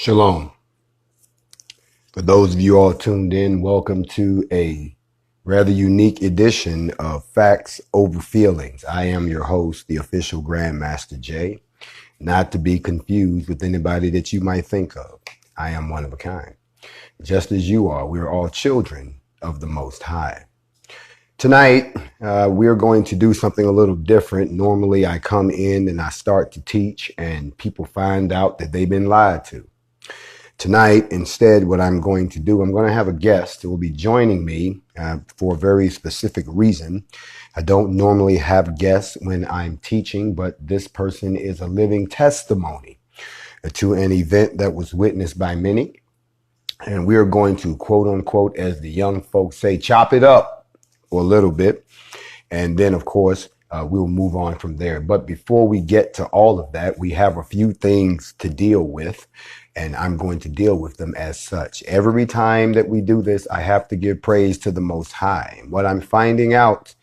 Shalom. For those of you all tuned in, welcome to a rather unique edition of Facts Over Feelings. I am your host, the official Grandmaster Jay, not to be confused with anybody that you might think of. I am one of a kind. Just as you are, we're all children of the Most High. Tonight, we're going to do something a little different. Normally, I come in and I start to teach and people find out that they've been lied to. Tonight, instead, what I'm going to do, I'm going to have a guest who will be joining me for a very specific reason. I don't normally have guests when I'm teaching, but this person is a living testimony to an event that was witnessed by many. And we're going to, quote unquote, as the young folks say, chop it up for a little bit. And then, of course, we'll move on from there. But before we get to all of that, we have a few things to deal with. And I'm going to deal with them as such. Every time that we do this, I have to give praise to the Most High. What I'm finding out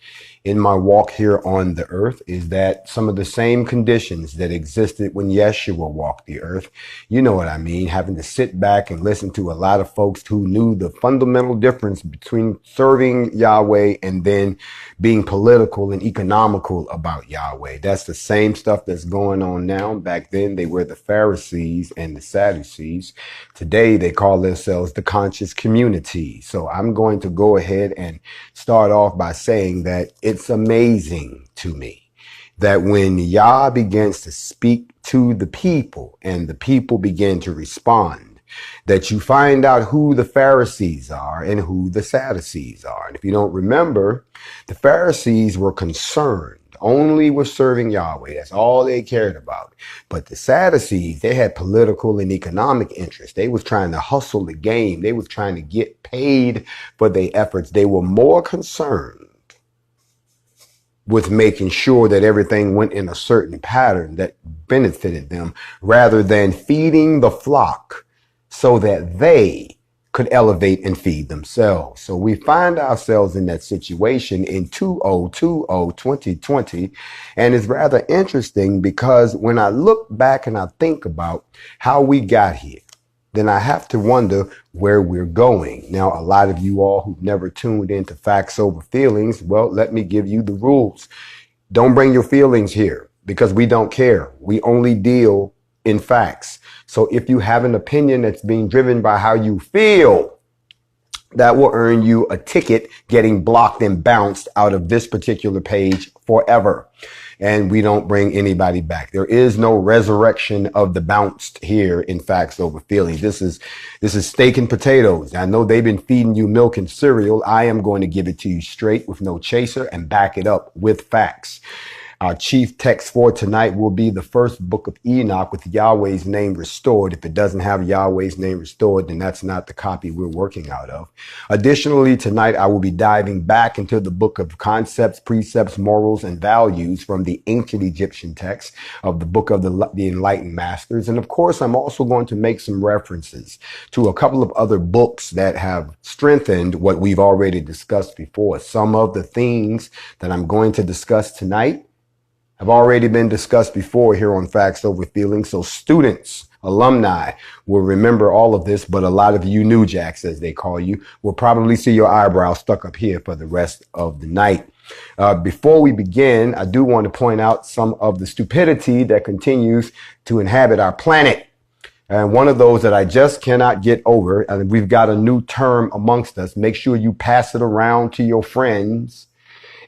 in my walk here on the earth is that some of the same conditions that existed when Yeshua walked the earth, you know what I mean, having to sit back and listen to a lot of folks who knew the fundamental difference between serving Yahweh and then being political and economical about Yahweh. That's the same stuff that's going on now. Back then, they were the Pharisees and the Sadducees. Today, they call themselves the conscious community. So I'm going to go ahead and start off by saying that it's amazing to me that when Yah begins to speak to the people and the people begin to respond, that you find out who the Pharisees are and who the Sadducees are. And if you don't remember, the Pharisees were concerned only with serving Yahweh. That's all they cared about. But the Sadducees, they had political and economic interests. They was trying to hustle the game. They was trying to get paid for their efforts. They were more concerned with making sure that everything went in a certain pattern that benefited them rather than feeding the flock so that they could elevate and feed themselves. So we find ourselves in that situation in 2020, and it's rather interesting because when I look back and I think about how we got here, then I have to wonder where we're going. Now, a lot of you all who've never tuned into Facts Over Feelings, well, let me give you the rules. Don't bring your feelings here because we don't care. We only deal in facts. So if you have an opinion that's being driven by how you feel, that will earn you a ticket getting blocked and bounced out of this particular page forever. And we don't bring anybody back. There is no resurrection of the bounced here in Facts Over Feelings. This is steak and potatoes. I know they've been feeding you milk and cereal. I am going to give it to you straight with no chaser and back it up with facts. Our chief text for tonight will be the first book of Enoch with Yahweh's name restored. If it doesn't have Yahweh's name restored, then that's not the copy we're working out of. Additionally, tonight I will be diving back into the book of concepts, precepts, morals, and values from the ancient Egyptian text of the book of the Enlightened Masters. And of course, I'm also going to make some references to a couple of other books that have strengthened what we've already discussed before. Some of the things that I'm going to discuss tonight have already been discussed before here on Facts Over Feelings. So students, alumni will remember all of this, but a lot of you new jacks, as they call you, will probably see your eyebrows stuck up here for the rest of the night. Before we begin, I do want to point out some of the stupidity that continues to inhabit our planet. And one of those that I just cannot get over, and we've got a new term amongst us, make sure you pass it around to your friends,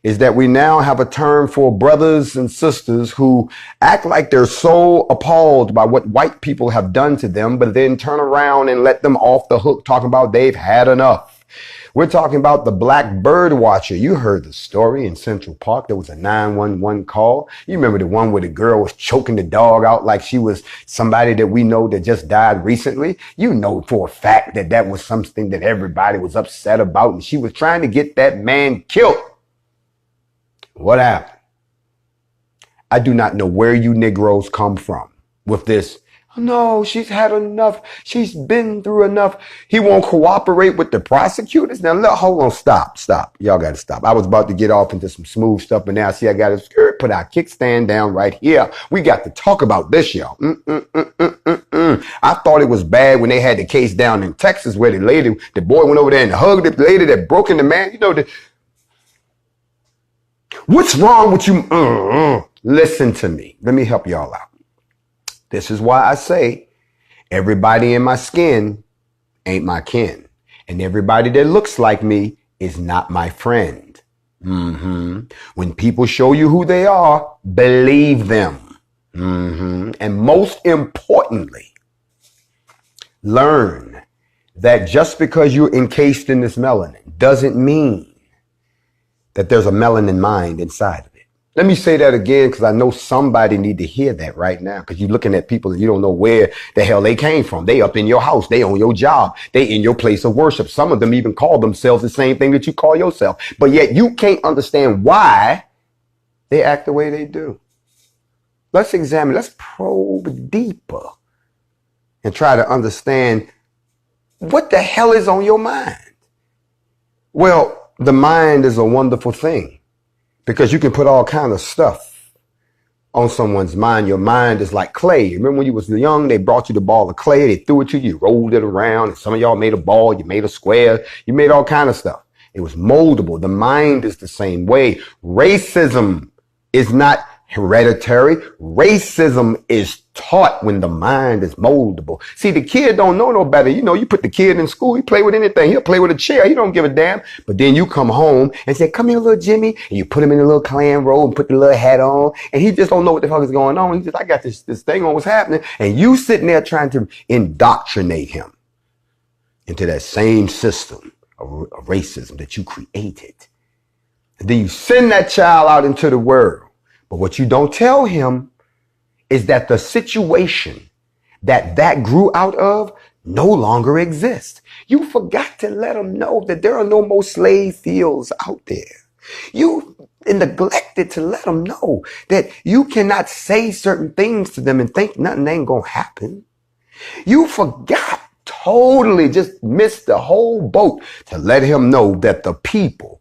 is that we now have a term for brothers and sisters who act like they're so appalled by what white people have done to them, but then turn around and let them off the hook talking about they've had enough. We're talking about the black bird watcher. You heard the story in Central Park. There was a 911 call. You remember the one where the girl was choking the dog out like she was somebody that we know that just died recently. You know for a fact that that was something that everybody was upset about, and she was trying to get that man killed. What happened? I do not know where you Negroes come from with this No, she's had enough. She's been through enough. He won't cooperate with the prosecutors. Now, look, hold on. Stop. Y'all got to stop. I was about to get off into some smooth stuff, but now see, I got to put our kickstand down right here. We got to talk about this, y'all. I thought it was bad when they had the case down in Texas where the boy went over there and hugged the lady that broke in the man. You know, what's wrong with you? Listen to me. Let me help y'all out. This is why I say everybody in my skin ain't my kin. And everybody that looks like me is not my friend. When people show you who they are, believe them. And most importantly, learn that just because you're encased in this melanin doesn't mean that there's a melanin mind inside of it. Let me say that again, because I know somebody need to hear that right now, because you're looking at people and you don't know where the hell they came from. They up in your house. They on your job. They in your place of worship. Some of them even call themselves the same thing that you call yourself. But yet you can't understand why they act the way they do. Let's examine. Let's probe deeper and try to understand what the hell is on your mind. Well, the mind is a wonderful thing. Because you can put all kind of stuff on someone's mind. Your mind is like clay. Remember when you was young, they brought you the ball of clay, they threw it to you, rolled it around, and some of y'all made a ball, you made a square, you made all kind of stuff. It was moldable. The mind is the same way. Racism is not hereditary. Racism is taught when the mind is moldable. See, the kid don't know no better. You know, you put the kid in school, he play with anything. He'll play with a chair. He don't give a damn. But then you come home and say, come here, little Jimmy. And you put him in a little clan robe and put the little hat on. And he just don't know what the fuck is going on. He just, I got this thing on what's happening. And you sitting there trying to indoctrinate him into that same system of racism that you created. And then you send that child out into the world. But what you don't tell him is that the situation that grew out of no longer exists. You forgot to let him know that there are no more slave fields out there. You neglected to let them know that you cannot say certain things to them and think nothing ain't gonna happen. You forgot, totally just missed the whole boat to let him know that the people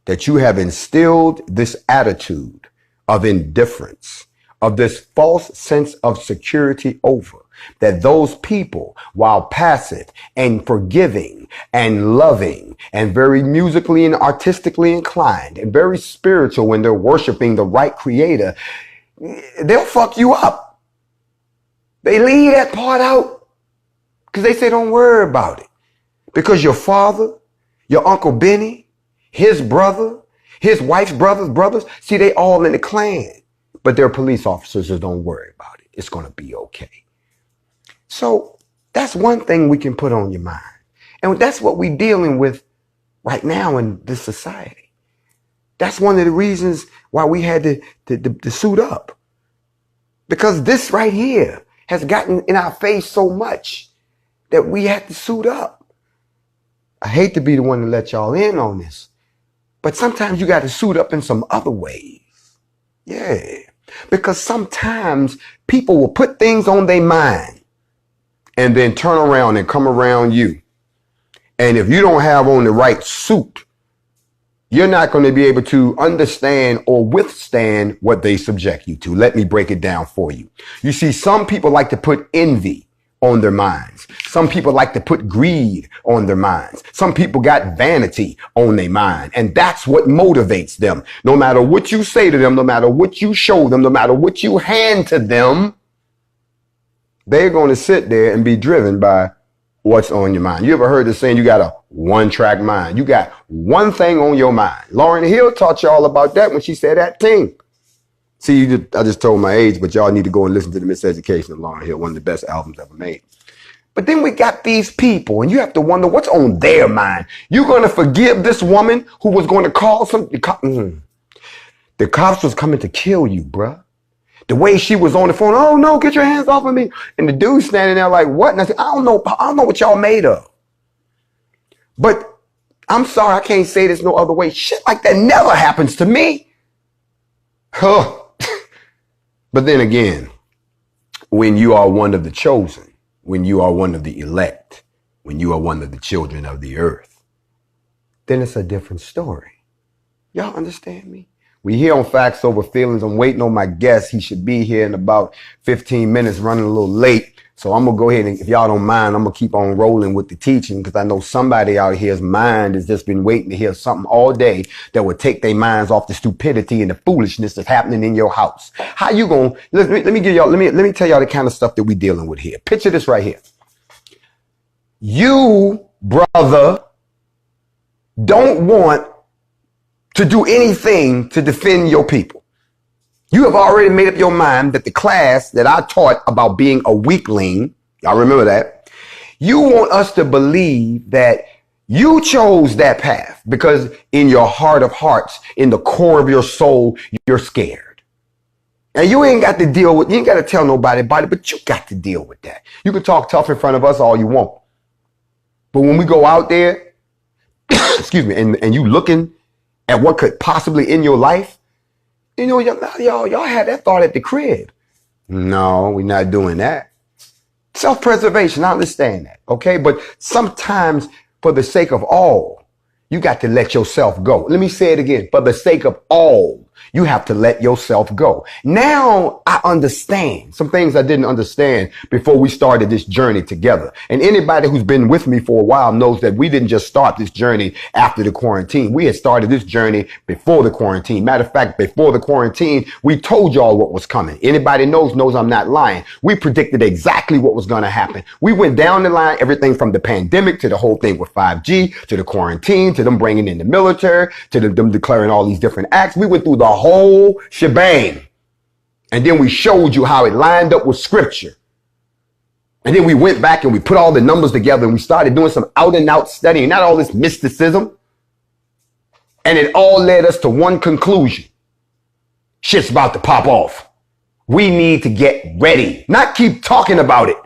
that you have instilled this attitude of indifference, of this false sense of security over, that those people, while passive and forgiving and loving and very musically and artistically inclined and very spiritual when they're worshiping the right creator, they'll fuck you up. They leave that part out because they say don't worry about it. Because your father, your Uncle Benny, his brother, his wife's brothers, see, they all in the Klan, but they're police officers, so don't worry about it. It's going to be okay. So that's one thing we can put on your mind. And that's what we're dealing with right now in this society. That's one of the reasons why we had to suit up. Because this right here has gotten in our face so much that we had to suit up. I hate to be the one to let y'all in on this. But sometimes you got to suit up in some other ways. Yeah. Because sometimes people will put things on their mind and then turn around and come around you. And if you don't have on the right suit, you're not going to be able to understand or withstand what they subject you to. Let me break it down for you. You see, some people like to put envy on their minds. Some people like to put greed on their minds. Some people got vanity on their mind. And that's what motivates them. No matter what you say to them, no matter what you show them, no matter what you hand to them, they're going to sit there and be driven by what's on your mind. You ever heard the saying, you got a one-track mind? You got one thing on your mind. Lauryn Hill taught y'all about that when she said that thing. See, I just told my age, but y'all need to go and listen to the Miseducation of Lauryn Hill, one of the best albums ever made. But then we got these people, and you have to wonder what's on their mind. You're going to forgive this woman who was going to call the cops was coming to kill you, bruh. The way she was on the phone, oh no, get your hands off of me. And the dude standing there like, what? And I said, I don't know what y'all made of. But I'm sorry, I can't say this no other way. Shit like that never happens to me. Huh. But then again, when you are one of the chosen, when you are one of the elect, when you are one of the children of the earth, then it's a different story. Y'all understand me? We here on Facts Over Feelings. I'm waiting on my guest. He should be here in about 15 minutes, running a little late. So I'm going to go ahead and, if y'all don't mind, I'm going to keep on rolling with the teaching, because I know somebody out here's mind has just been waiting to hear something all day that would take their minds off the stupidity and the foolishness that's happening in your house. How you going to, let me tell y'all the kind of stuff that we dealing with here. Picture this right here. You, brother, don't want to do anything to defend your people. You have already made up your mind that the class that I taught about being a weakling, y'all remember that? You want us to believe that you chose that path because in your heart of hearts, in the core of your soul, you're scared. And you ain't got to deal with, you ain't got to tell nobody about it, but you got to deal with that. You can talk tough in front of us all you want. But when we go out there, excuse me, and you looking at what could possibly end your life, you know, y'all had that thought at the crib. No, we're not doing that. Self-preservation, I understand that, okay? But sometimes for the sake of all, you got to let yourself go. Let me say it again. For the sake of all, you have to let yourself go. Now I understand some things I didn't understand before we started this journey together. And anybody who's been with me for a while knows that we didn't just start this journey after the quarantine. We had started this journey before the quarantine. Matter of fact, before the quarantine, we told y'all what was coming. Anybody knows I'm not lying. We predicted exactly what was going to happen. We went down the line, everything from the pandemic to the whole thing with 5G, to the quarantine, to them bringing in the military, to them declaring all these different acts. We went through the whole shebang. And then we showed you how it lined up with scripture. And then we went back and we put all the numbers together and we started doing some out and out studying, not all this mysticism. And it all led us to one conclusion. Shit's about to pop off. We need to get ready, not keep talking about it.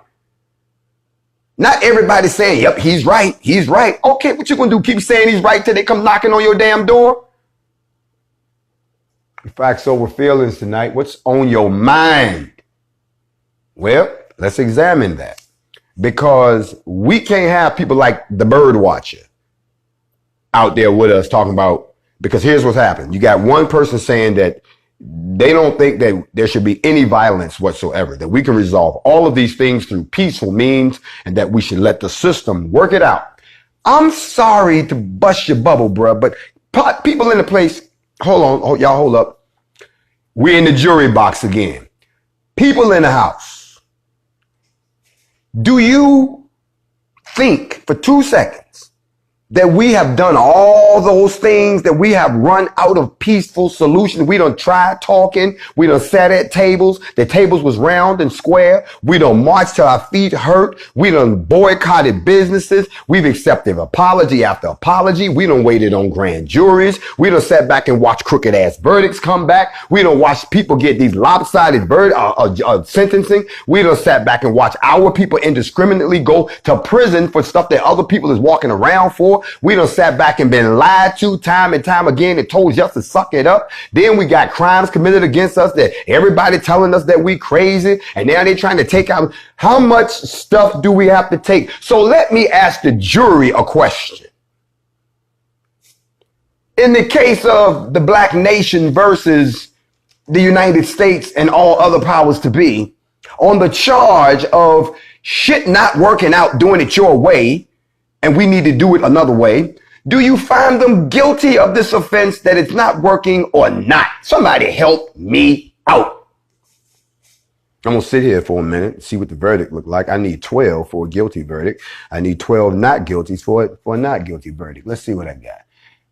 Not everybody saying, yep, he's right. He's right. Okay, what you gonna do? Keep saying he's right till they come knocking on your damn door? Facts Over Feelings tonight. What's on your mind? Well, let's examine that, because we can't have people like the bird watcher out there with us talking about, because here's what's happened. You got one person saying that they don't think that there should be any violence whatsoever, that we can resolve all of these things through peaceful means, and that we should let the system work it out. I'm sorry to bust your bubble, bruh, but people in the place, hold on, y'all hold up. We're in the jury box again. People in the house, do you think for 2 seconds that we have done all those things, that we have run out of peaceful solutions? We done tried talking. We done sat at tables. The tables was round and square. We done marched till our feet hurt. We done boycotted businesses. We've accepted apology after apology. We done waited on grand juries. We done sat back and watched crooked ass verdicts come back. We done watched people get these lopsided sentencing. We done sat back and watched our people indiscriminately go to prison for stuff that other people is walking around for. We done sat back and been lied to time and time again and told us to suck it up. Then we got crimes committed against us that everybody telling us that we crazy. And now they trying to take out. How much stuff do we have to take? So let me ask the jury a question. In the case of the Black nation versus the United States and all other powers to be, on the charge of shit not working out, doing it your way, and we need to do it another way, do you find them guilty of this offense that it's not working or not? Somebody help me out. I'm going to sit here for a minute and see what the verdict look like. I need 12 for a guilty verdict. I need 12 not guilties for a not guilty verdict. Let's see what I got.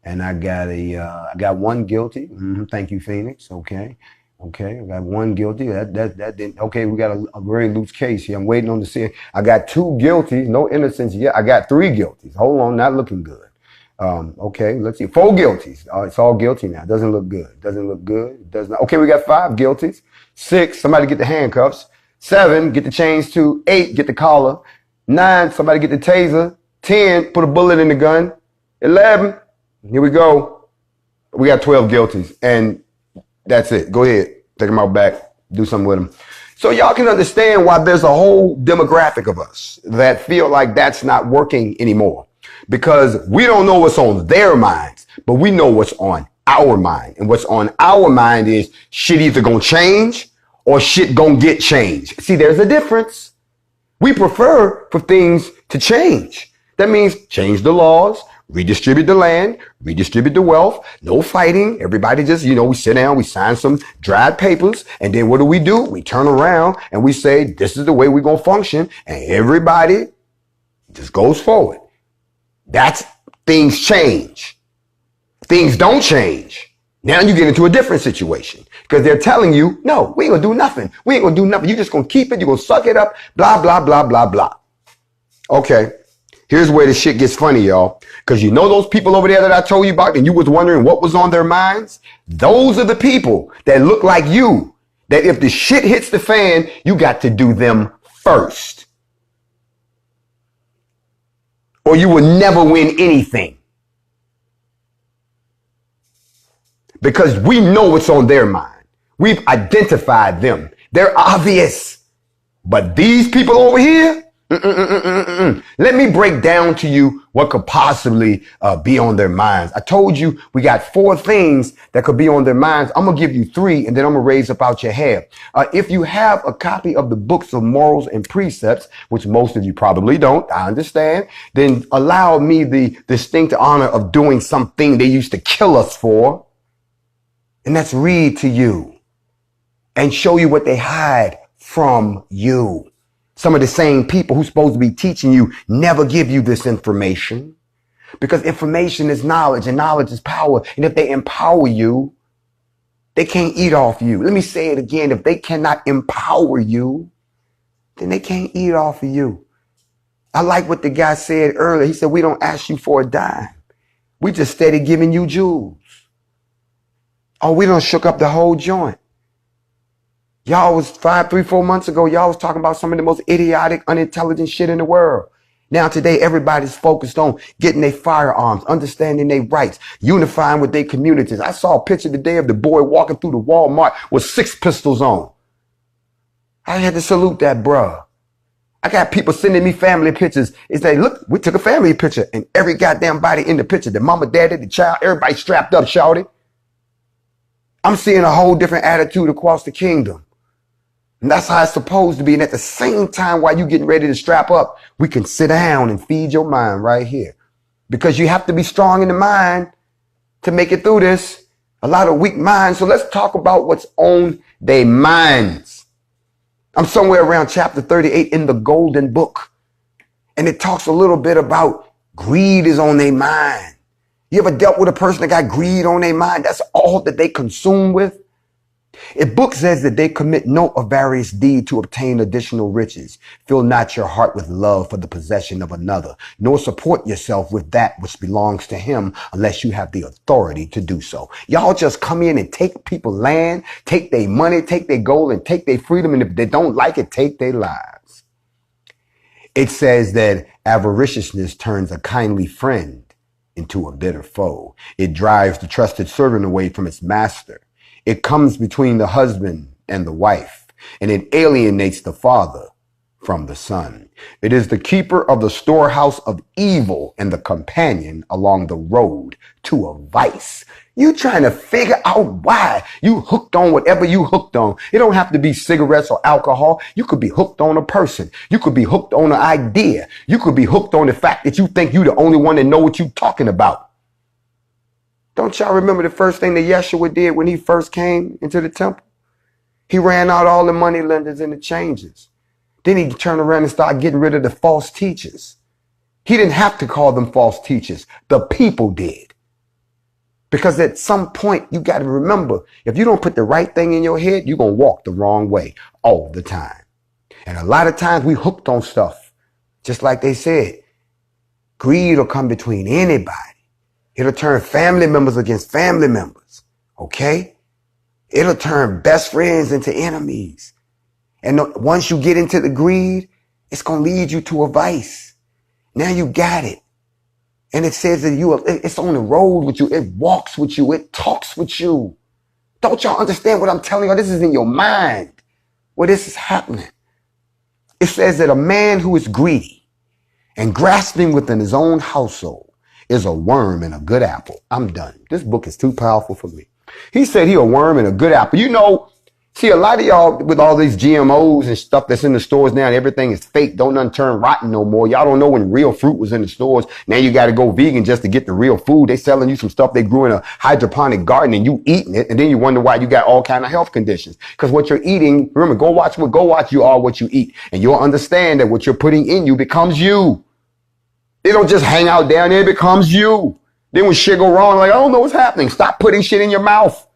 And I got one guilty. Thank you, Phoenix. Okay. Okay, I got one guilty. That didn't. Okay, we got a very loose case here. I'm waiting on to see. I got 2 guilties, no innocence yet. I got 3 guilties. Hold on, not looking good. Okay, let's see. 4 guilties. It's all guilty now. Doesn't look good. Doesn't look good. It does not. Okay, we got 5 guilties. 6, somebody get the handcuffs. 7, get the chains to. 8, get the collar. 9, somebody get the taser. 10, put a bullet in the gun. 11, here we go. We got 12 guilties, and that's it. Go ahead. Take them out back. Do something with them. So y'all can understand why there's a whole demographic of us that feel like that's not working anymore, because we don't know what's on their minds, but we know what's on our mind. And what's on our mind is shit either gonna change or shit gonna get changed. See, there's a difference. We prefer for things to change. That means change the laws, redistribute the land, redistribute the wealth, no fighting. Everybody just, we sit down, we sign some dried papers, and then what do? We turn around and we say, this is the way we're going to function, and everybody just goes forward. That's things change. Things don't change. Now you get into a different situation because they're telling you, no, we ain't going to do nothing. We ain't going to do nothing. You're just going to keep it. You're going to suck it up, blah, blah, blah, blah, blah. Okay. Here's where the shit gets funny, y'all. Because those people over there that I told you about and you was wondering what was on their minds? Those are the people that look like you. That if the shit hits the fan, you got to do them first. Or you will never win anything. Because we know what's on their mind. We've identified them. They're obvious. But these people over here, let me break down to you what could possibly be on their minds. I told you we got 4 things that could be on their minds. I'm going to give you 3 and then I'm going to raise up out your hair. If you have a copy of the books of morals and precepts, which most of you probably don't, I understand, then allow me the distinct honor of doing something they used to kill us for. And that's read to you and show you what they hide from you. Some of the same people who's supposed to be teaching you never give you this information, because information is knowledge and knowledge is power. And if they empower you, they can't eat off you. Let me say it again. If they cannot empower you, then they can't eat off of you. I like what the guy said earlier. He said, we don't ask you for a dime. We just steady giving you jewels. Oh, we done shook up the whole joint. Y'all was 3-4 months ago, y'all was talking about some of the most idiotic, unintelligent shit in the world. Now today, everybody's focused on getting their firearms, understanding their rights, unifying with their communities. I saw a picture today of the boy walking through the Walmart with 6 pistols on. I had to salute that bruh. I got people sending me family pictures. It's like, look, we took a family picture and every goddamn body in the picture, the mama, daddy, the child, everybody strapped up, shouting. I'm seeing a whole different attitude across the kingdom. And that's how it's supposed to be. And at the same time, while you're getting ready to strap up, we can sit down and feed your mind right here. Because you have to be strong in the mind to make it through this. A lot of weak minds. So let's talk about what's on their minds. I'm somewhere around chapter 38 in the Golden Book. And it talks a little bit about greed is on their mind. You ever dealt with a person that got greed on their mind? That's all that they consume with. If book says that they commit no avaricious deed to obtain additional riches, fill not your heart with love for the possession of another, nor support yourself with that which belongs to him unless you have the authority to do so. Y'all just come in and take people's land, take their money, take their gold, and take their freedom. And if they don't like it, take their lives. It says that avariciousness turns a kindly friend into a bitter foe. It drives the trusted servant away from its master. It comes between the husband and the wife, and it alienates the father from the son. It is the keeper of the storehouse of evil and the companion along the road to a vice. You trying to figure out why you hooked on whatever you hooked on. It don't have to be cigarettes or alcohol. You could be hooked on a person. You could be hooked on an idea. You could be hooked on the fact that you think you're the only one that know what you're talking about. Don't y'all remember the first thing that Yeshua did when he first came into the temple? He ran out all the money lenders and the changers. Then he turned around and started getting rid of the false teachers. He didn't have to call them false teachers. The people did. Because at some point, you got to remember, if you don't put the right thing in your head, you're going to walk the wrong way all the time. And a lot of times we hooked on stuff. Just like they said, greed will come between anybody. It'll turn family members against family members, okay? It'll turn best friends into enemies. And once you get into the greed, it's going to lead you to a vice. Now you got it. And it says that it's on the road with you. It walks with you. It talks with you. Don't y'all understand what I'm telling you? This is in your mind. where this is happening. It says that a man who is greedy and grasping within his own household is a worm in a good apple. I'm done. This book is too powerful for me. He said he a worm in a good apple. You know, see, a lot of y'all with all these GMOs and stuff that's in the stores now, and everything is fake. Don't none turn rotten no more. Y'all don't know when real fruit was in the stores. Now you got to go vegan just to get the real food. They selling you some stuff they grew in a hydroponic garden and you eating it. And then you wonder why you got all kind of health conditions. Because what you're eating, remember, go watch you are what you eat. And you'll understand that what you're putting in you becomes you. They don't just hang out down there. It becomes you. Then when shit go wrong, like, I don't know what's happening. Stop putting shit in your mouth.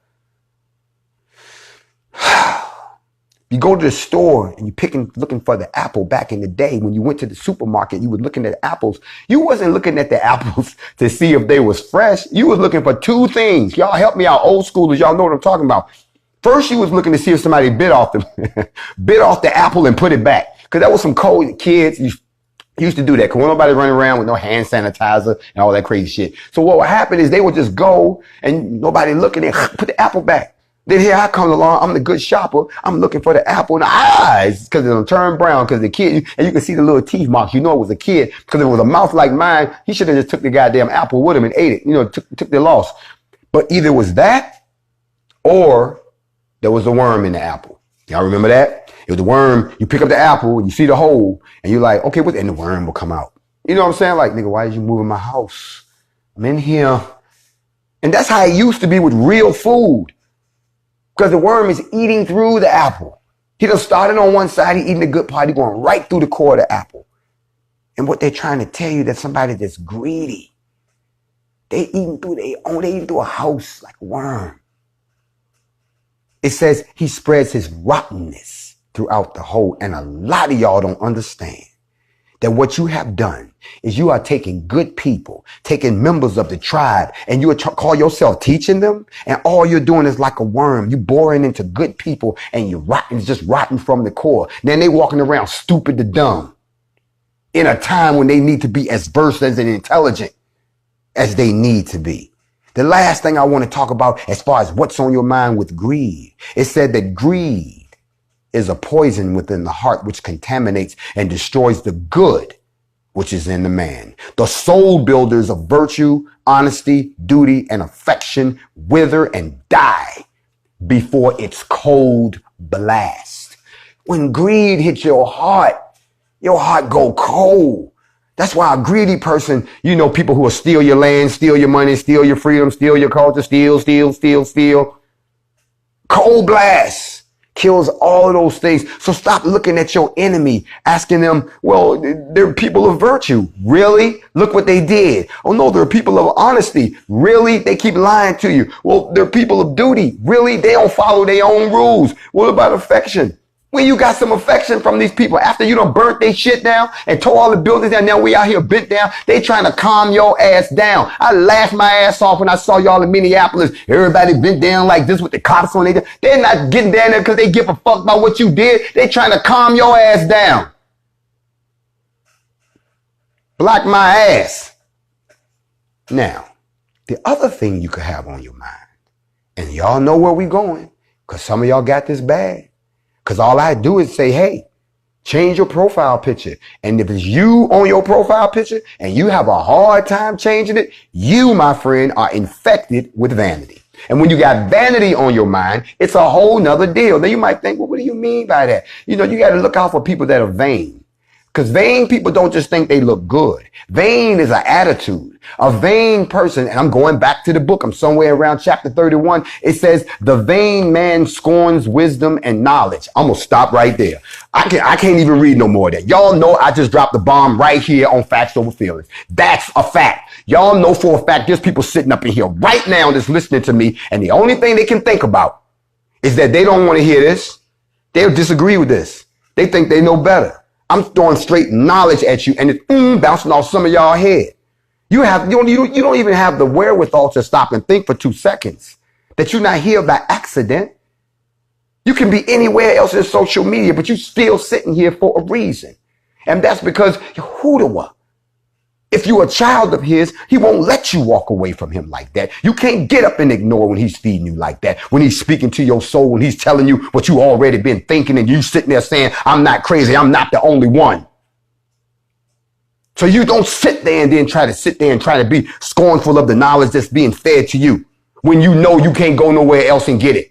You go to the store and you're looking for the apple. Back in the day when you went to the supermarket, you were looking at apples. You wasn't looking at the apples to see if they was fresh. You was looking for two things. Y'all help me out, old schoolers. Y'all know what I'm talking about. First, you was looking to see if somebody bit off the apple and put it back. Cause that was some cold kids. Used to do that because nobody running around with no hand sanitizer and all that crazy shit. So what would happen is they would just go and nobody looking and put the apple back. Then here I come along. I'm the good shopper. I'm looking for the apple in the eyes because it'll turn brown because the kid, and you can see the little teeth marks. You know it was a kid because it was a mouth like mine. He should have just took the goddamn apple with him and ate it. You know, took the loss. But either it was that or there was a worm in the apple. Y'all remember that? It was the worm. You pick up the apple and you see the hole and you're like, okay, and the worm will come out. You know what I'm saying? Like, nigga, why did you move in my house? I'm in here. And that's how it used to be with real food. Because the worm is eating through the apple. He done started on one side, he eating the good part, he going right through the core of the apple. And what they're trying to tell you, that somebody that's greedy, they eating through a house like a worm. It says he spreads his rottenness throughout the whole. And a lot of y'all don't understand that what you have done is you are taking good people, taking members of the tribe, and you call yourself teaching them, and all you're doing is like a worm. You boring into good people, and you're rotten, just rotten from the core. Then they walking around stupid to dumb in a time when they need to be as versed and intelligent as they need to be. The last thing I want to talk about as far as what's on your mind with greed, it said that greed is a poison within the heart which contaminates and destroys the good which is in the man. The soul builders of virtue, honesty, duty, and affection wither and die before its cold blast. When greed hits your heart go cold. That's why a greedy person, you know, people who will steal your land, steal your money, steal your freedom, steal your culture, steal. Cold blast kills all of those things. So stop looking at your enemy, asking them, well, they're people of virtue. Really? Look what they did. Oh no, they're people of honesty. Really? They keep lying to you. Well, they're people of duty. Really? They don't follow their own rules. What about affection? When you got some affection from these people after you done burnt their shit down and tore all the buildings down, now we out here bent down. They trying to calm your ass down. I laughed my ass off when I saw y'all in Minneapolis. Everybody bent down like this with the cops on their. They're not getting down there because they give a fuck about what you did. They trying to calm your ass down. Block my ass. Now, the other thing you could have on your mind, and y'all know where we going, because some of y'all got this bad. Because all I do is say, hey, change your profile picture. And if it's you on your profile picture and you have a hard time changing it, you, my friend, are infected with vanity. And when you got vanity on your mind, it's a whole nother deal. Then you might think, well, what do you mean by that? You know, you got to look out for people that are vain. Because vain people don't just think they look good. Vain is an attitude. A vain person, and I'm going back to the book, I'm somewhere around chapter 31. It says, the vain man scorns wisdom and knowledge. I'm going to stop right there. I can't even read no more of that. Y'all know I just dropped the bomb right here on Facts Over Feelings. That's a fact. Y'all know for a fact there's people sitting up in here right now that's listening to me, and the only thing they can think about is that they don't want to hear this. They'll disagree with this. They think they know better. I'm throwing straight knowledge at you, and it's bouncing off some of y'all head. You don't even have the wherewithal to stop and think for 2 seconds that you're not here by accident. You can be anywhere else in social media, but you're still sitting here for a reason. And that's because Yahuwah If you're a child of his, he won't let you walk away from him like that. You can't get up and ignore when he's feeding you like that, when he's speaking to your soul, when he's telling you what you already been thinking, and you sitting there saying, I'm not crazy, I'm not the only one. So you don't sit there and then try to be scornful of the knowledge that's being fed to you when you know you can't go nowhere else and get it.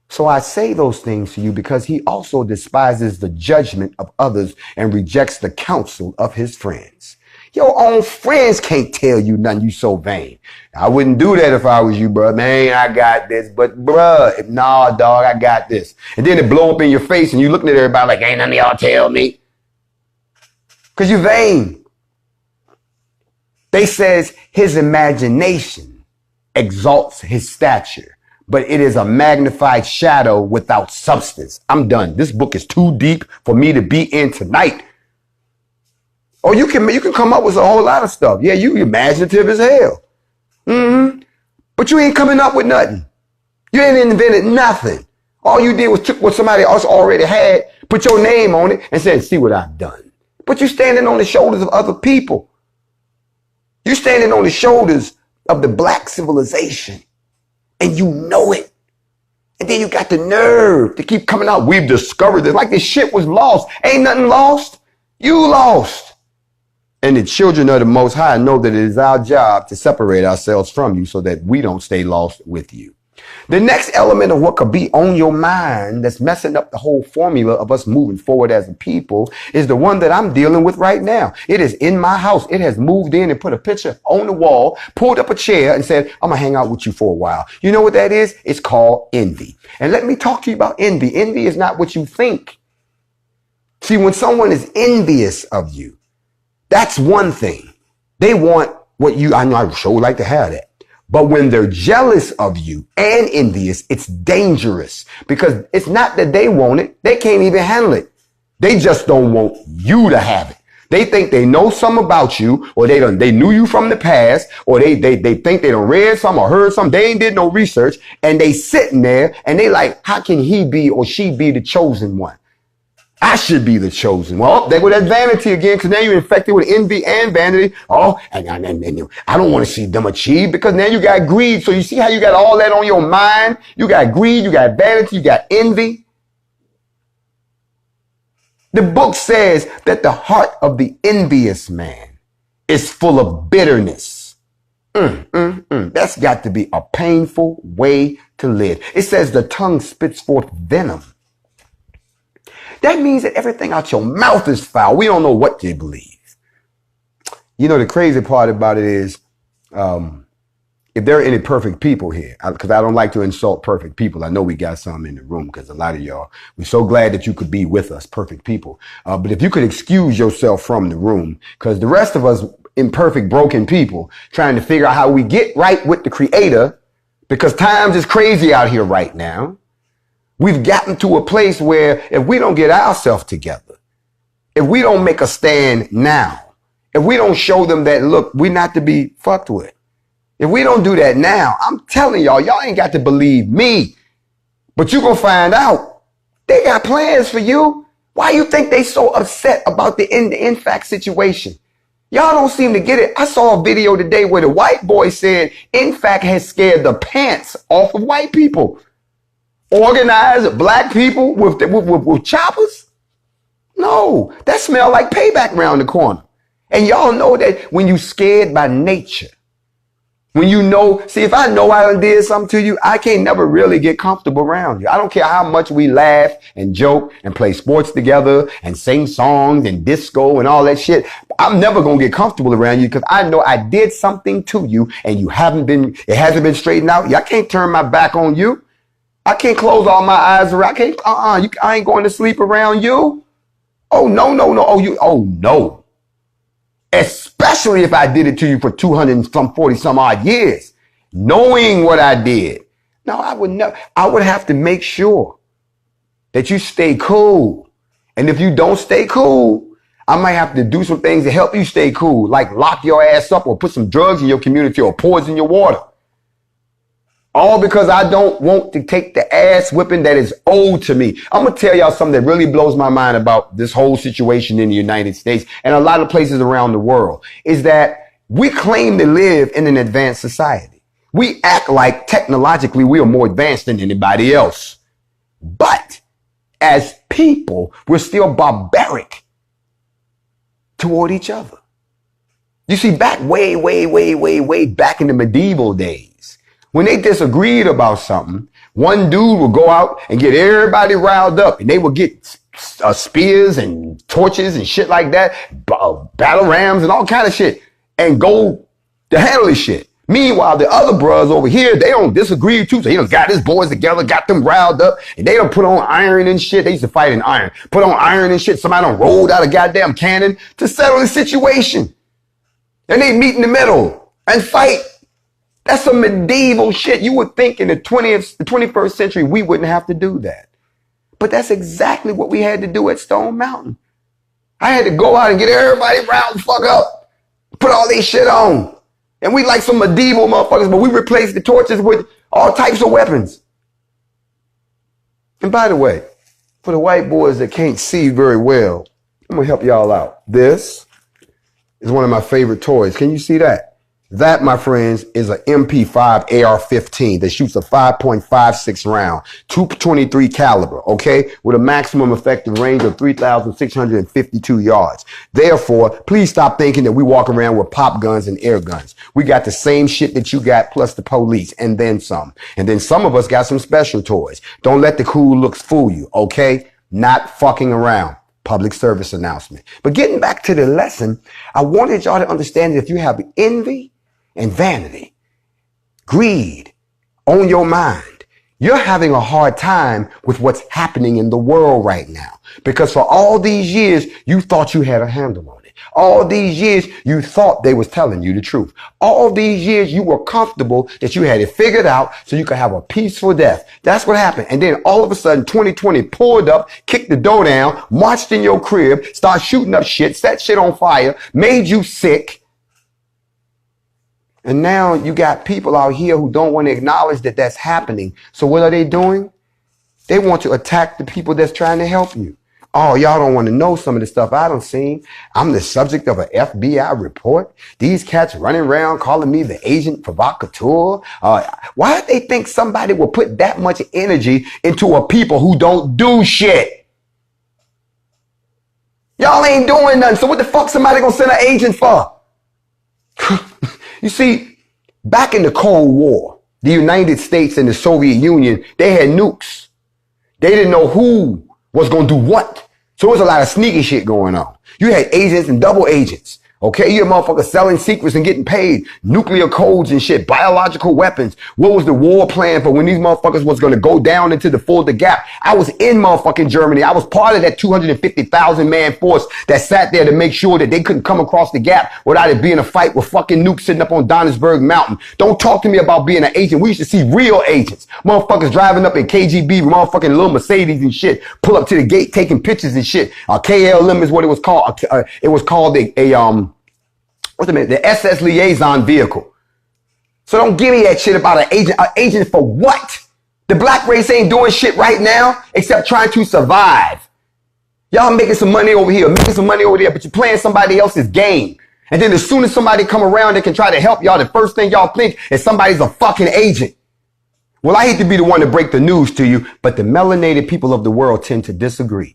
So I say those things to you because he also despises the judgment of others and rejects the counsel of his friends. Your own friends can't tell you nothing. You so vain. I wouldn't do that if I was you, bro. Man, I got this. But bruh, nah, dog, I got this. And then it blow up in your face and you looking at everybody like, ain't none of y'all tell me. Because you're vain. They says his imagination exalts his stature, but it is a magnified shadow without substance. I'm done. This book is too deep for me to be in tonight. Or you can come up with a whole lot of stuff. Yeah, you imaginative as hell. But you ain't coming up with nothing. You ain't invented nothing. All you did was took what somebody else already had, put your name on it, and said, see what I've done. But you're standing on the shoulders of other people. You're standing on the shoulders of the black civilization. And you know it. And then you got the nerve to keep coming out. We've discovered this. Like this shit was lost. Ain't nothing lost. You lost. And the children of the Most High know that it is our job to separate ourselves from you so that we don't stay lost with you. The next element of what could be on your mind that's messing up the whole formula of us moving forward as a people is the one that I'm dealing with right now. It is in my house. It has moved in and put a picture on the wall, pulled up a chair and said, I'm going to hang out with you for a while. You know what that is? It's called envy. And let me talk to you about envy. Envy is not what you think. See, when someone is envious of you, that's one thing. They want what you, I know I sure would like to have that. But when they're jealous of you and envious, it's dangerous because it's not that they want it. They can't even handle it. They just don't want you to have it. They think they know something about you, or they knew you from the past, or they think they done read something or heard something. They ain't did no research, and they sitting there and they like, how can he be or she be the chosen one? I should be the chosen. Well, they go that vanity again, because now you're infected with envy and vanity. Oh, and I don't want to see them achieve, because now you got greed. So you see how you got all that on your mind? You got greed, you got vanity, you got envy. The book says that the heart of the envious man is full of bitterness. That's got to be a painful way to live. It says the tongue spits forth venom. That means that everything out your mouth is foul. We don't know what to believe. You know, the crazy part about it is, if there are any perfect people here, because I don't like to insult perfect people. I know we got some in the room because a lot of y'all, we're so glad that you could be with us, perfect people. But if you could excuse yourself from the room, because the rest of us imperfect, broken people trying to figure out how we get right with the Creator, because times is crazy out here right now. We've gotten to a place where if we don't get ourselves together, if we don't make a stand now, if we don't show them that, look, we're not to be fucked with. If we don't do that now, I'm telling y'all ain't got to believe me, but you're going to find out they got plans for you. Why you think they so upset about the NFAC situation? Y'all don't seem to get it. I saw a video today where the white boy said NFAC has scared the pants off of white people. Organized black people with choppers? No, that smell like payback around the corner. And y'all know that when you scared by nature, when you know, see, if I know I done did something to you, I can't never really get comfortable around you. I don't care how much we laugh and joke and play sports together and sing songs and disco and all that shit. I'm never going to get comfortable around you because I know I did something to you and it hasn't been straightened out. I can't turn my back on you. I can't close all my eyes around. I ain't going to sleep around you. Oh, no. Oh, no. Especially if I did it to you for 240 some odd years, knowing what I did. No, I would never. I would have to make sure that you stay cool. And if you don't stay cool, I might have to do some things to help you stay cool, like lock your ass up or put some drugs in your community or poison your water. All because I don't want to take the ass whipping that is owed to me. I'm going to tell y'all something that really blows my mind about this whole situation in the United States and a lot of places around the world is that we claim to live in an advanced society. We act like technologically we are more advanced than anybody else. But as people, we're still barbaric toward each other. You see, back way back in the medieval days, when they disagreed about something, one dude would go out and get everybody riled up and they would get spears and torches and shit like that, battle rams and all kind of shit and go to handle this shit. Meanwhile, the other brothers over here, they don't disagree too. So he done got his boys together, got them riled up, and they don't put on iron and shit. They used to fight in iron. Put on iron and shit. Somebody done rolled out a goddamn cannon to settle the situation. And they meet in the middle and fight. That's some medieval shit. You would think in the 21st century, we wouldn't have to do that. But that's exactly what we had to do at Stone Mountain. I had to go out and get everybody riled the fuck up. Put all this shit on. And we like some medieval motherfuckers, but we replaced the torches with all types of weapons. And by the way, for the white boys that can't see very well, I'm going to help y'all out. This is one of my favorite toys. Can you see that? That, my friends, is an MP5 AR-15 that shoots a 5.56 round, 223 caliber, okay, with a maximum effective range of 3,652 yards. Therefore, please stop thinking that we walk around with pop guns and air guns. We got the same shit that you got plus the police and then some. And then some of us got some special toys. Don't let the cool looks fool you, okay? Not fucking around. Public service announcement. But getting back to the lesson, I wanted y'all to understand that if you have envy and vanity, greed on your mind, you're having a hard time with what's happening in the world right now. Because for all these years, you thought you had a handle on it. All these years, you thought they was telling you the truth. All these years, you were comfortable that you had it figured out so you could have a peaceful death. That's what happened. And then all of a sudden, 2020 pulled up, kicked the door down, marched in your crib, started shooting up shit, set shit on fire, made you sick. And now you got people out here who don't want to acknowledge that that's happening. So what are they doing? They want to attack the people that's trying to help you. Oh, y'all don't want to know some of the stuff I done seen. I'm the subject of an FBI report. These cats running around calling me the agent provocateur. Why did they think somebody will put that much energy into a people who don't do shit? Y'all ain't doing nothing. So what the fuck somebody gonna send an agent for? You see, back in the Cold War, the United States and the Soviet Union, they had nukes. They didn't know who was going to do what. So there was a lot of sneaky shit going on. You had agents and double agents. Okay, you had motherfuckers selling secrets and getting paid. Nuclear codes and shit, biological weapons. What was the war plan for when these motherfuckers was going to go down into the Fulda Gap? I was in motherfucking Germany. I was part of that 250,000 man force that sat there to make sure that they couldn't come across the gap without it being a fight with fucking nukes sitting up on Donnersberg Mountain. Don't talk to me about being an agent. We used to see real agents. Motherfuckers driving up in KGB, motherfucking little Mercedes and shit. Pull up to the gate taking pictures and shit. KLM is what it was called. It was called the SS liaison vehicle. So don't give me that shit about an agent. An agent for what? The black race ain't doing shit right now except trying to survive. Y'all making some money over here, making some money over there, but you're playing somebody else's game. And then as soon as somebody come around that can try to help y'all, the first thing y'all think is somebody's a fucking agent. Well, I hate to be the one to break the news to you, but the melanated people of the world tend to disagree.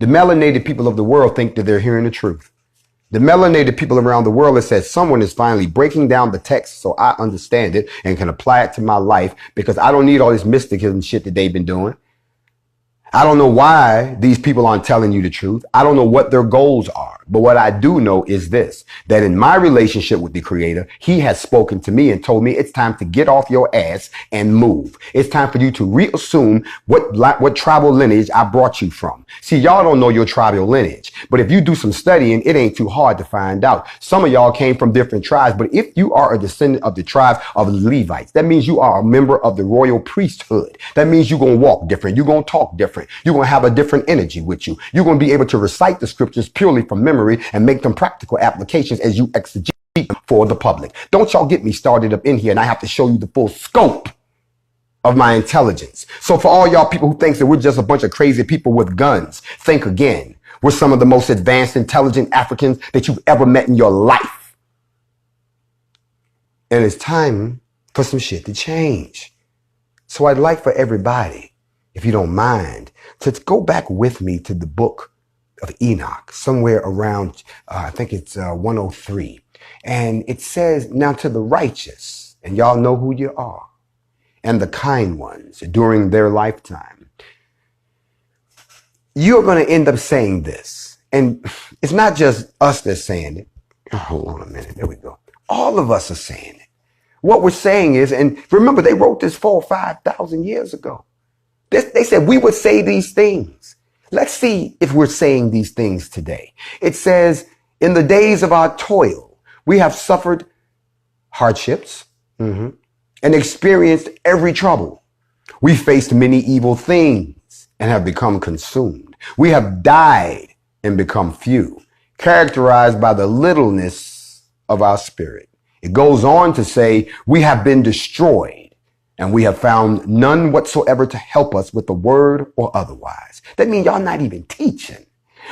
The melanated people of the world think that they're hearing the truth. The melanated people around the world have said someone is finally breaking down the text so I understand it and can apply it to my life because I don't need all this mysticism shit that they've been doing. I don't know why these people aren't telling you the truth. I don't know what their goals are. But what I do know is this, that in my relationship with the Creator, He has spoken to me and told me it's time to get off your ass and move. It's time for you to reassume what tribal lineage I brought you from. See, y'all don't know your tribal lineage, but if you do some studying, it ain't too hard to find out. Some of y'all came from different tribes, but if you are a descendant of the tribe of the Levites, that means you are a member of the royal priesthood. That means you're going to walk different. You're going to talk different. You're going to have a different energy with you. You're going to be able to recite the scriptures purely from memory and make them practical applications as you exegete for the public. Don't y'all get me started up in here and I have to show you the full scope of my intelligence. So for all y'all people who think that we're just a bunch of crazy people with guns, think again. We're some of the most advanced, intelligent Africans that you've ever met in your life. And it's time for some shit to change. So I'd like for everybody, if you don't mind, to go back with me to the book of Enoch, somewhere around, I think it's 103. And it says, now to the righteous, and y'all know who you are, and the kind ones during their lifetime, you're going to end up saying this. And it's not just us that's saying it. Oh, hold on a minute. There we go. All of us are saying it. What we're saying is, and remember, they wrote this 4,000 or 5,000 years ago. They said we would say these things. Let's see if we're saying these things today. It says, in the days of our toil, we have suffered hardships, and experienced every trouble. We faced many evil things and have become consumed. We have died and become few, characterized by the littleness of our spirit. It goes on to say, we have been destroyed and we have found none whatsoever to help us with the word or otherwise. That means y'all not even teaching.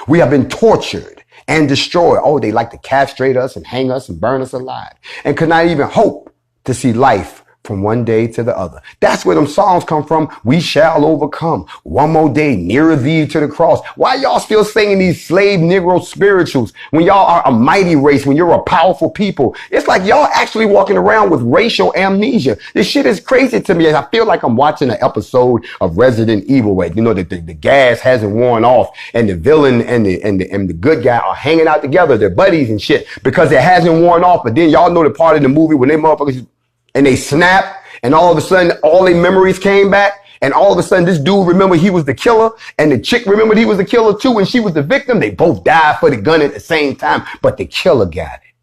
We have been tortured and destroyed. Oh, they like to castrate us and hang us and burn us alive and could not even hope to see life from one day to the other. That's where them songs come from. We shall overcome. One more day nearer thee to the cross. Why y'all still singing these slave Negro spirituals when y'all are a mighty race, when you're a powerful people? It's like y'all actually walking around with racial amnesia. This shit is crazy to me. I feel like I'm watching an episode of Resident Evil where, you know, the gas hasn't worn off and the villain and the good guy are hanging out together. They're buddies and shit because it hasn't worn off. But then y'all know the part of the movie when they motherfuckers and they snap, and all of a sudden, all their memories came back, and all of a sudden, this dude remembered he was the killer, and the chick remembered he was the killer too, and she was the victim. They both died for the gun at the same time, but the killer got it.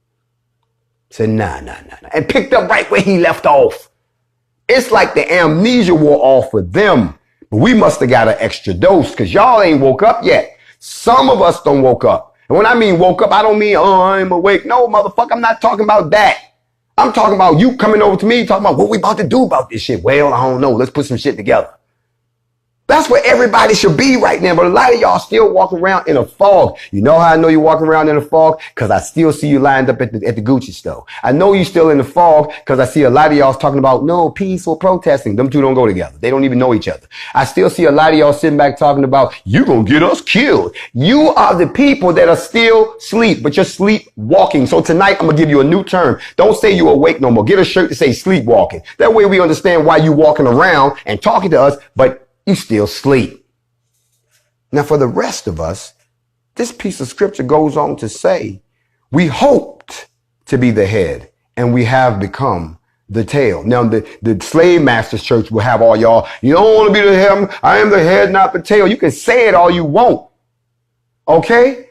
Said, nah, and picked up right where he left off. It's like the amnesia wore off for them, but we must have got an extra dose, because y'all ain't woke up yet. Some of us don't woke up. And when I mean woke up, I don't mean, oh, I'm awake. No, motherfucker, I'm not talking about that. I'm talking about you coming over to me, talking about what we about to do about this shit. Well, I don't know. Let's put some shit together. That's where everybody should be right now. But a lot of y'all still walking around in a fog. You know how I know you're walking around in a fog? Because I still see you lined up at the Gucci store. I know you still in the fog because I see a lot of y'all talking about no peaceful protesting. Them two don't go together. They don't even know each other. I still see a lot of y'all sitting back talking about you gonna get us killed. You are the people that are still asleep, but you're sleepwalking. So tonight I'm gonna give you a new term. Don't say you're awake no more. Get a shirt to say sleepwalking. That way we understand why you walking around and talking to us, but you still sleep. Now, for the rest of us, this piece of scripture goes on to say, we hoped to be the head and we have become the tail. Now, the slave master's church will have all y'all, you don't want to be the head. I am the head, not the tail. You can say it all you want. Okay?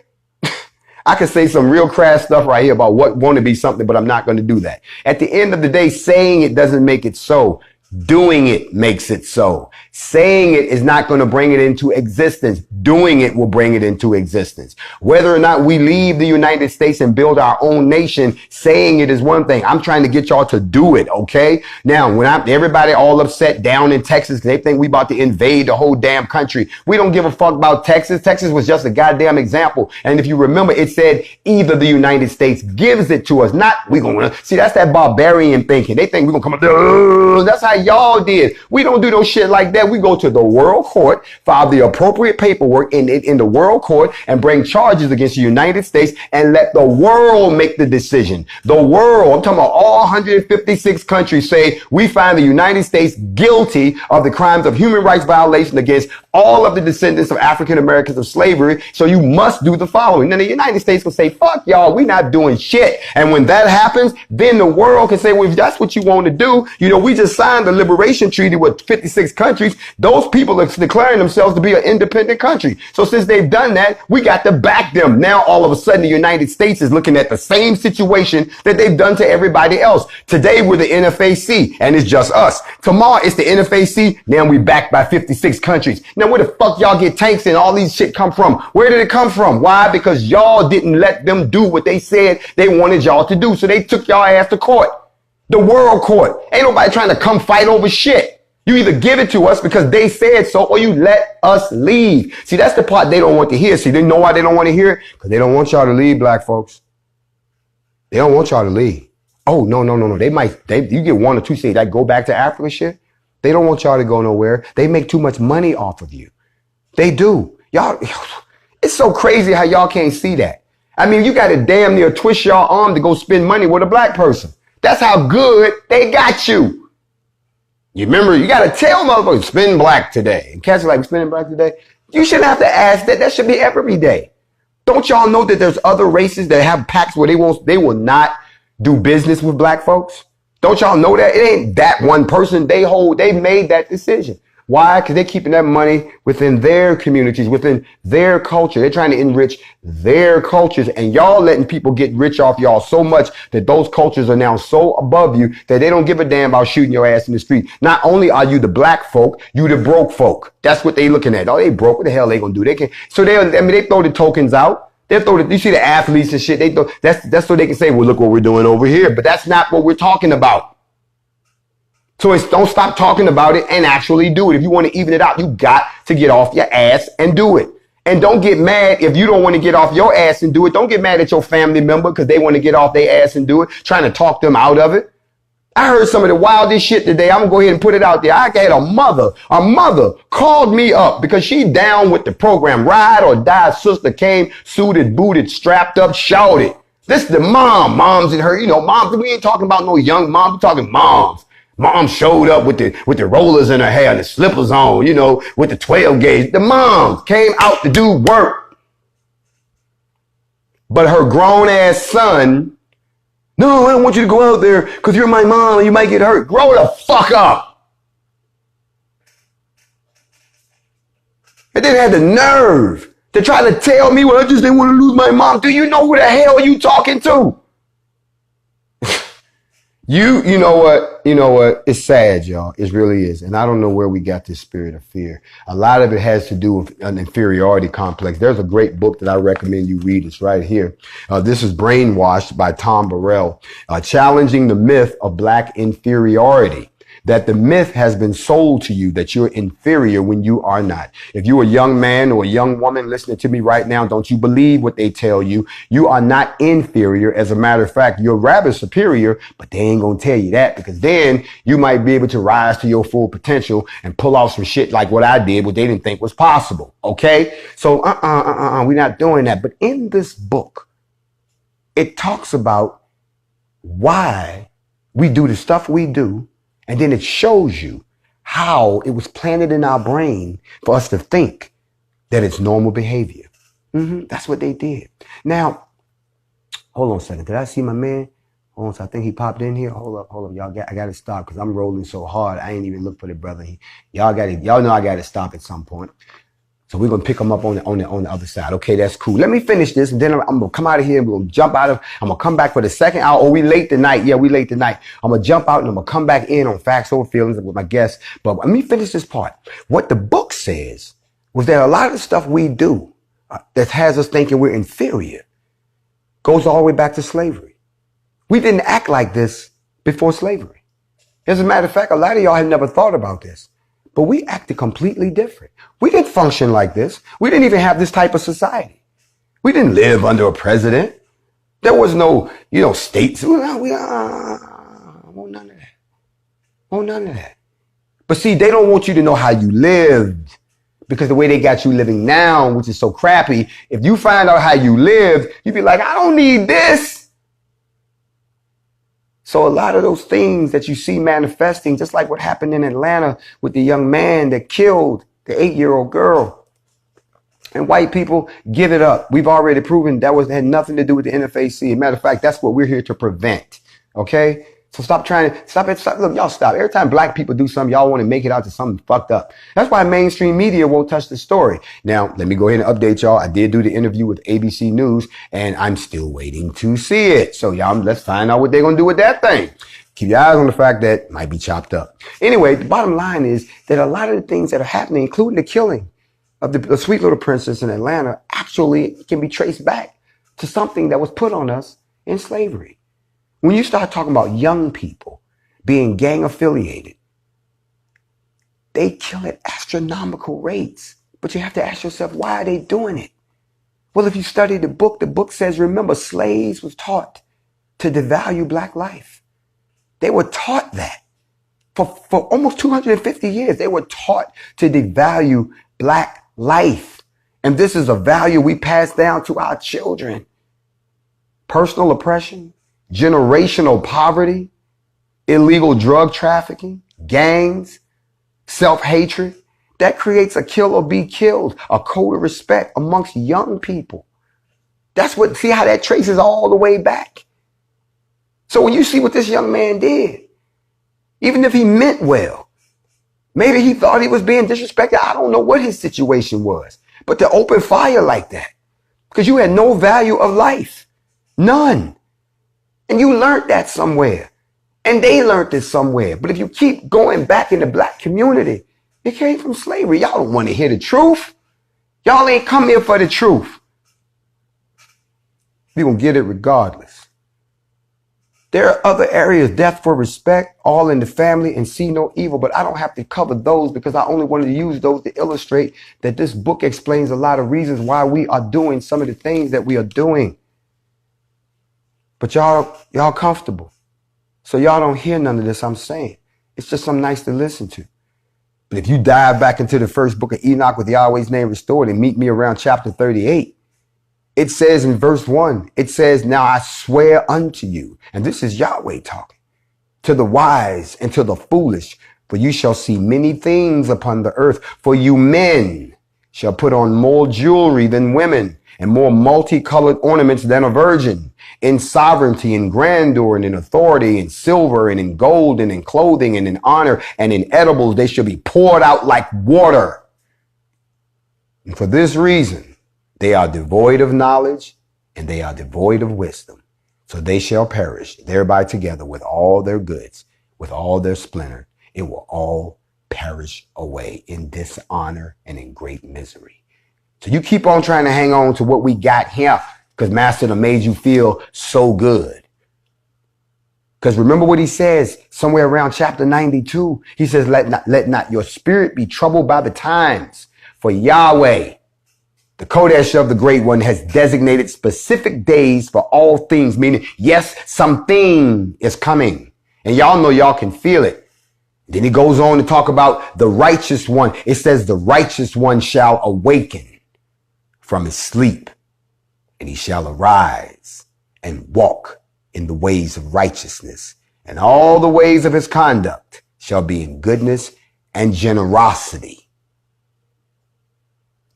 I can say some real crass stuff right here about what want to be something, but I'm not going to do that. At the end of the day, saying it doesn't make it so. Doing it makes it so. Saying it is not going to bring it into existence. Doing it will bring it into existence. Whether or not we leave the United States and build our own nation, saying it is one thing. I'm trying to get y'all to do it, okay? Now, when everybody all upset down in Texas because they think we about to invade the whole damn country. We don't give a fuck about Texas. Texas was just a goddamn example. And if you remember, it said either the United States gives it to us, not we gonna see. That's that barbarian thinking. They think we're gonna come up. That's how y'all did. We don't do no shit like that. We go to the world court, file the appropriate paperwork in the world court and bring charges against the United States and let the world make the decision. The world, I'm talking about all 156 countries say we find the United States guilty of the crimes of human rights violation against all of the descendants of African Americans of slavery. So you must do the following. Then the United States will say, fuck y'all, we not doing shit. And when that happens, then the world can say, well, if that's what you want to do, you know, we just signed the Liberation Treaty with 56 countries. Those people are declaring themselves to be an independent country. So since they've done that, we got to back them. Now, all of a sudden, the United States is looking at the same situation that they've done to everybody else. Today, we're the NFAC, and it's just us. Tomorrow, it's the NFAC. Now we backed by 56 countries. Now, where the fuck y'all get tanks and all these shit come from? Where did it come from? Why? Because y'all didn't let them do what they said they wanted y'all to do. So they took y'all ass to court. The world court. Ain't nobody trying to come fight over shit. You either give it to us because they said so, or you let us leave. See, that's the part they don't want to hear. See, they know why they don't want to hear it? Because they don't want y'all to leave, black folks. They don't want y'all to leave. Oh, no. You get one or two say that go back to Africa shit. They don't want y'all to go nowhere. They make too much money off of you. They do. Y'all, it's so crazy how y'all can't see that. I mean, you got to damn near twist your arm to go spend money with a black person. That's how good they got you. You remember, you got to tell motherfuckers, spend black today. And cats are like, spending black today? You shouldn't have to ask that. That should be every day. Don't y'all know that there's other races that have pacts where they will not do business with black folks? Don't y'all know that? It ain't that one person. They made that decision. Why? Because they're keeping that money within their communities, within their culture. They're trying to enrich their cultures, and y'all letting people get rich off y'all so much that those cultures are now so above you that they don't give a damn about shooting your ass in the street. Not only are you the black folk, you the broke folk. That's what they looking at. Oh, they broke. What the hell they gonna do? They throw the tokens out. You see the athletes and shit. That's so they can say, well, look what we're doing over here. But that's not what we're talking about. So don't stop talking about it and actually do it. If you want to even it out, you got to get off your ass and do it. And don't get mad if you don't want to get off your ass and do it. Don't get mad at your family member because they want to get off their ass and do it, trying to talk them out of it. I heard some of the wildest shit today. I'm going to go ahead and put it out there. I had a mother called me up because she down with the program. Ride or die sister came, suited, booted, strapped up, shouted. This is the moms in her, moms. We ain't talking about no young moms. We're talking moms. Mom showed up with the rollers in her hair and the slippers on, with the 12 gauge. The moms came out to do work. But her grown ass son, no, I don't want you to go out there because you're my mom and you might get hurt. Grow the fuck up. And then had the nerve to try to tell me, well, I just didn't want to lose my mom. Do you know who the hell you talking to? You know what? It's sad, y'all. It really is. And I don't know where we got this spirit of fear. A lot of it has to do with an inferiority complex. There's a great book that I recommend you read. It's right here. This is Brainwashed by Tom Burrell, challenging the myth of black inferiority. That the myth has been sold to you that you're inferior when you are not. If you're a young man or a young woman listening to me right now, don't you believe what they tell you? You are not inferior. As a matter of fact, you're rather superior, but they ain't gonna tell you that because then you might be able to rise to your full potential and pull off some shit like what I did, what they didn't think was possible. Okay? So, we're not doing that. But in this book, it talks about why we do the stuff we do. And then it shows you how it was planted in our brain for us to think that it's normal behavior. That's what they did. Now, hold on a second. Did I see my man? Hold on. So I think he popped in here. Hold up. Y'all, I got to stop because I'm rolling so hard. I ain't even look for the brother. Y'all know I got to stop at some point. So we're going to pick them up on the other side. Okay, that's cool. Let me finish this, and then I'm going to come out of here, and we're going to jump out of, I'm going to come back for the second hour. Oh, we late tonight. Yeah, we late tonight. I'm going to jump out, and I'm going to come back in on Facts Over Feelings with my guests. But let me finish this part. What the book says was that a lot of the stuff we do that has us thinking we're inferior goes all the way back to slavery. We didn't act like this before slavery. As a matter of fact, a lot of y'all have never thought about this. But we acted completely different. We didn't function like this. We didn't even have this type of society. We didn't live under a president. There was no, states. We want none of that. Want none of that. But see, they don't want you to know how you lived because the way they got you living now, which is so crappy, if you find out how you lived, you'd be like, I don't need this. So a lot of those things that you see manifesting, just like what happened in Atlanta with the young man that killed the 8-year-old girl. And white people, give it up. We've already proven that had nothing to do with the NFAC. Matter of fact, that's what we're here to prevent. Okay? So stop. Look, y'all stop. Every time black people do something, y'all want to make it out to something fucked up. That's why mainstream media won't touch the story. Now, let me go ahead and update y'all. I did do the interview with ABC News, and I'm still waiting to see it. So y'all, let's find out what they're going to do with that thing. Keep your eyes on the fact that it might be chopped up. Anyway, the bottom line is that a lot of the things that are happening, including the killing of the sweet little princess in Atlanta, actually can be traced back to something that was put on us in slavery. When you start talking about young people being gang affiliated, They kill at astronomical rates. But you have to ask yourself, why are they doing it? Well, if you study the book says, remember, slaves was taught to devalue black life. They were taught that. For almost 250 years, they were taught to devalue black life. And this is a value we pass down to our children. Personal oppression, generational poverty, illegal drug trafficking, gangs, self-hatred. That creates a kill or be killed, a code of respect amongst young people. See how that traces all the way back. So when you see what this young man did, even if he meant well, maybe he thought he was being disrespected. I don't know what his situation was, but to open fire like that, because you had no value of life, none. And you learned that somewhere, and they learned it somewhere. But if you keep going back in the black community, it came from slavery. Y'all don't want to hear the truth. Y'all ain't come here for the truth. You're going to get it regardless. There are other areas, death for respect, all in the family, and see no evil. But I don't have to cover those because I only wanted to use those to illustrate that this book explains a lot of reasons why we are doing some of the things that we are doing. But y'all comfortable. So y'all don't hear none of this I'm saying. It's just something nice to listen to. But if you dive back into the first book of Enoch with Yahweh's name restored and meet me around chapter 38, it says in verse 1, it says, now I swear unto you, and this is Yahweh talking, to the wise and to the foolish, for you shall see many things upon the earth. For you men shall put on more jewelry than women, and more multicolored ornaments than a virgin, in sovereignty and grandeur and in authority, in silver and in gold and in clothing and in honor and in edibles. They shall be poured out like water. And for this reason, they are devoid of knowledge and they are devoid of wisdom. So they shall perish thereby together with all their goods, with all their splendor. It will all perish away in dishonor and in great misery. So you keep on trying to hang on to what we got here because Master done made you feel so good. Because remember what he says somewhere around chapter 92. He says, let not your spirit be troubled by the times. For Yahweh, the Kodesh of the Great One, has designated specific days for all things, meaning, yes, something is coming. And y'all know y'all can feel it. Then he goes on to talk about the righteous one. It says the righteous one shall awaken from his sleep, and he shall arise and walk in the ways of righteousness, and all the ways of his conduct shall be in goodness and generosity.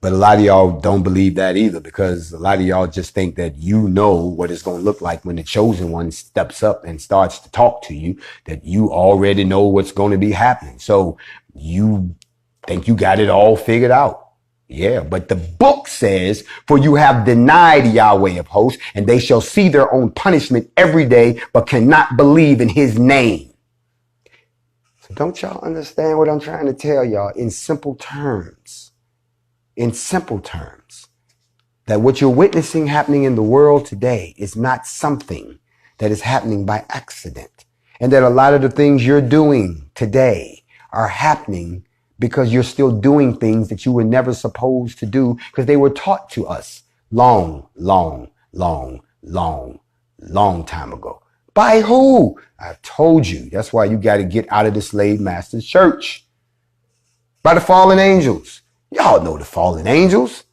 But a lot of y'all don't believe that either, because a lot of y'all just think that you know what it's going to look like when the chosen one steps up and starts to talk to you, that you already know what's going to be happening. So you think you got it all figured out. Yeah, but the book says, for you have denied Yahweh of hosts, and they shall see their own punishment every day, but cannot believe in his name. So don't y'all understand what I'm trying to tell y'all in simple terms? In simple terms, that what you're witnessing happening in the world today is not something that is happening by accident. And that a lot of the things you're doing today are happening because you're still doing things that you were never supposed to do because they were taught to us long time ago. By who? I've told you. That's why you got to get out of the slave master's church. By the fallen angels. Y'all know the fallen angels.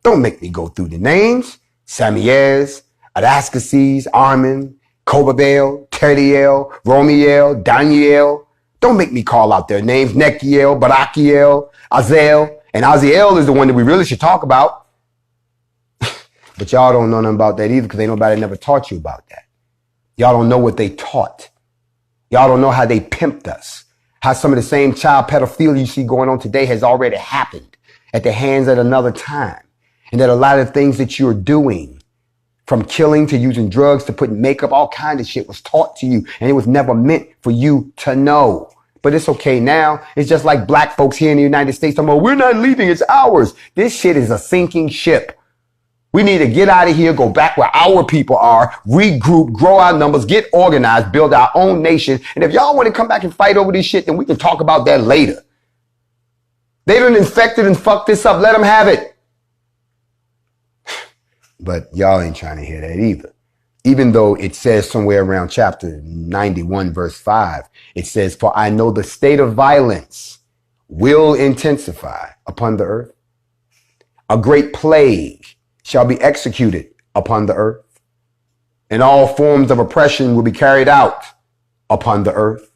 Don't make me go through the names. Samiez, Adascases, Armin, Cobabel, Terdiel, Romiel, Daniel. Don't make me call out their names. Nekiel, Barakiel, Azel. And Aziel is the one that we really should talk about. But y'all don't know nothing about that either because ain't nobody never taught you about that. Y'all don't know what they taught. Y'all don't know how they pimped us. How some of the same child pedophilia you see going on today has already happened at the hands at another time. And that a lot of things that you're doing, from killing to using drugs to putting makeup, all kinds of shit was taught to you. And it was never meant for you to know. But it's okay now. It's just like black folks here in the United States. We're not leaving. It's ours. This shit is a sinking ship. We need to get out of here, go back where our people are, regroup, grow our numbers, get organized, build our own nation. And if y'all want to come back and fight over this shit, then we can talk about that later. They done infected and fucked this up. Let them have it. But y'all ain't trying to hear that either. Even though it says somewhere around chapter 91, verse 5, it says, for I know the state of violence will intensify upon the earth. A great plague shall be executed upon the earth, and all forms of oppression will be carried out upon the earth,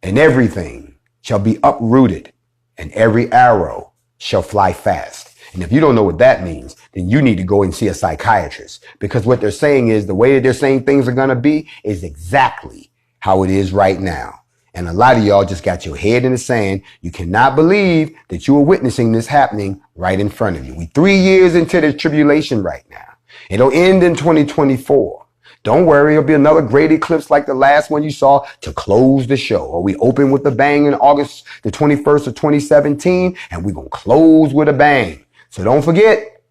and everything shall be uprooted, and every arrow shall fly fast. And if you don't know what that means, then you need to go and see a psychiatrist, because what they're saying is the way that they're saying things are going to be is exactly how it is right now. And a lot of y'all just got your head in the sand. You cannot believe that you are witnessing this happening right in front of you. We 3 years into the tribulation right now. It'll end in 2024. Don't worry, it'll be another great eclipse like the last one you saw to close the show. Or we open with a bang in August the 21st of 2017, and we're going to close with a bang. So don't forget,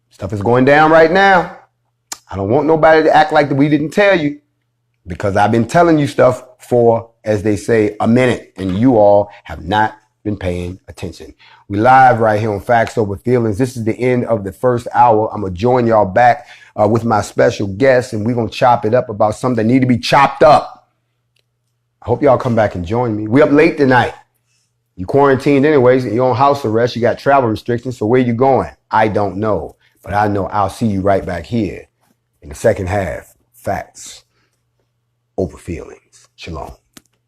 stuff is going down right now. I don't want nobody to act like we didn't tell you, because I've been telling you stuff for, as they say, a minute, and you all have not been paying attention. We live right here on Facts Over Feelings. This is the end of the first hour. I'm going to join y'all back with my special guest, and we're going to chop it up about something that need to be chopped up. I hope y'all come back and join me. We up late tonight. You quarantined anyways. You're on house arrest. You got travel restrictions. So where you going? I don't know. But I know I'll see you right back here in the second half. Facts Over Feelings. Shalom.